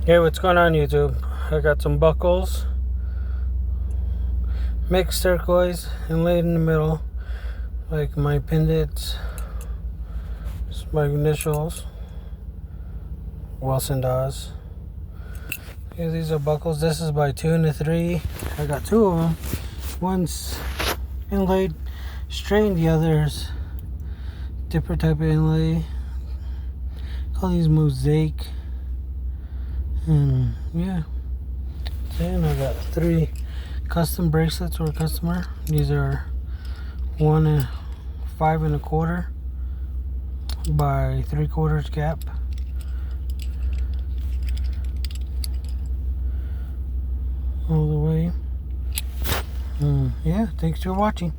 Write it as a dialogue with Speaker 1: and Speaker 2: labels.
Speaker 1: Hey, what's going on, YouTube? I got some buckles, mixed turquoise, inlaid in the middle, like my pendants, my initials, Wilson Dawes. Okay, these are buckles. This is by 2 and a 3. I got two of them. One's inlaid straight, the other's different type of inlay. Call these mosaic. And yeah. Then I got 3 custom bracelets for a customer. These are 5 1/4 by 3/4 gap. All the way. Yeah, thanks for watching.